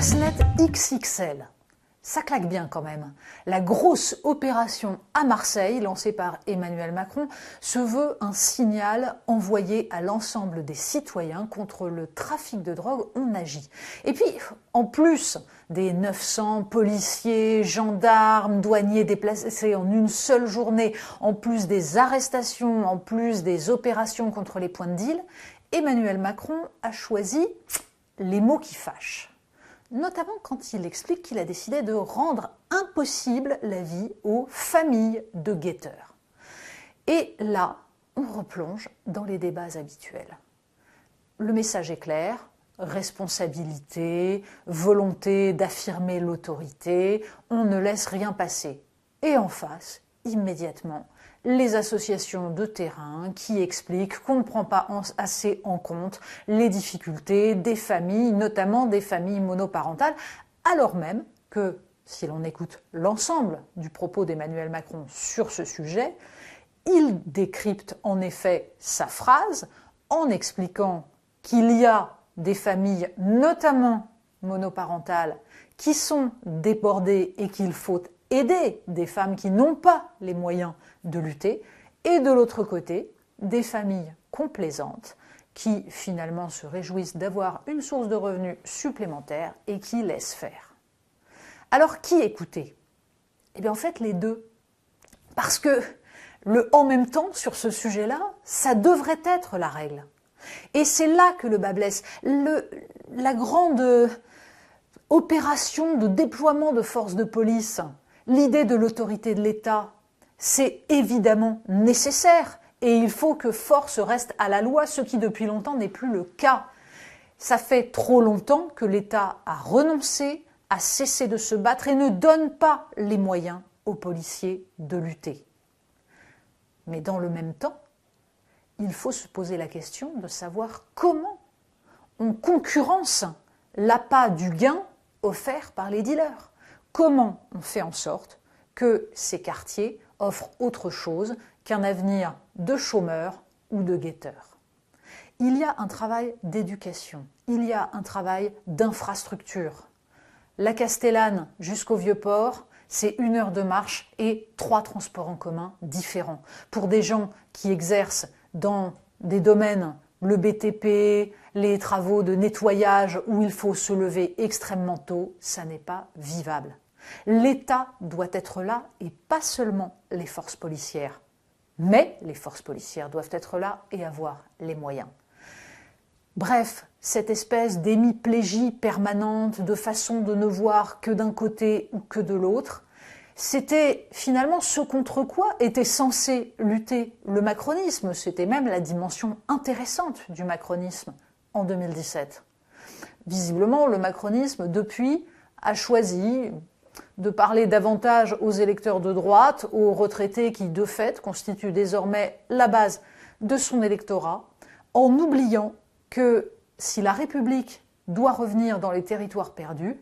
Casse-net XXL. Ça claque bien quand même. La grosse opération à Marseille, lancée par Emmanuel Macron, se veut un signal envoyé à l'ensemble des citoyens contre le trafic de drogue. On agit. Et puis, en plus des 900 policiers, gendarmes, douaniers déplacés en une seule journée, en plus des arrestations, en plus des opérations contre les points de deal, Emmanuel Macron a choisi les mots qui fâchent. Notamment quand il explique qu'il a décidé de rendre impossible la vie aux familles de guetteurs. Et là, on replonge dans les débats habituels. Le message est clair, responsabilité, volonté d'affirmer l'autorité, on ne laisse rien passer. Et en face, immédiatement, les associations de terrain qui expliquent qu'on ne prend pas assez en compte les difficultés des familles, notamment des familles monoparentales, alors même que, si l'on écoute l'ensemble du propos d'Emmanuel Macron sur ce sujet, il décrypte en effet sa phrase en expliquant qu'il y a des familles, notamment monoparentales, qui sont débordées et qu'il faut aider des femmes qui n'ont pas les moyens de lutter, et de l'autre côté, des familles complaisantes qui finalement se réjouissent d'avoir une source de revenus supplémentaire et qui laissent faire. Alors qui écouter? Eh bien en fait les deux. Parce que le « en même temps » sur ce sujet-là, ça devrait être la règle. Et c'est là que le bât blesse. La grande opération de déploiement de forces de police, l'idée de l'autorité de l'État, c'est évidemment nécessaire et il faut que force reste à la loi, ce qui depuis longtemps n'est plus le cas. Ça fait trop longtemps que l'État a renoncé, a cessé de se battre et ne donne pas les moyens aux policiers de lutter. Mais dans le même temps, il faut se poser la question de savoir comment on concurrence l'appât du gain offert par les dealers. Comment on fait en sorte que ces quartiers offrent autre chose qu'un avenir de chômeurs ou de guetteurs. Il y a un travail d'éducation, il y a un travail d'infrastructure. La Castellane jusqu'au Vieux-Port, c'est 1 heure de marche et 3 transports en commun différents. Pour des gens qui exercent dans des domaines, le BTP, les travaux de nettoyage où il faut se lever extrêmement tôt, ça n'est pas vivable. L'État doit être là et pas seulement les forces policières. Mais les forces policières doivent être là et avoir les moyens. Bref, cette espèce d'hémiplégie permanente, de façon de ne voir que d'un côté ou que de l'autre, c'était finalement ce contre quoi était censé lutter le macronisme. C'était même la dimension intéressante du macronisme en 2017. Visiblement, le macronisme, depuis, a choisi de parler davantage aux électeurs de droite, aux retraités qui, de fait, constituent désormais la base de son électorat, en oubliant que si la République doit revenir dans les territoires perdus,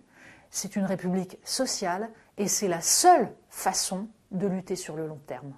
c'est une République sociale et c'est la seule façon de lutter sur le long terme.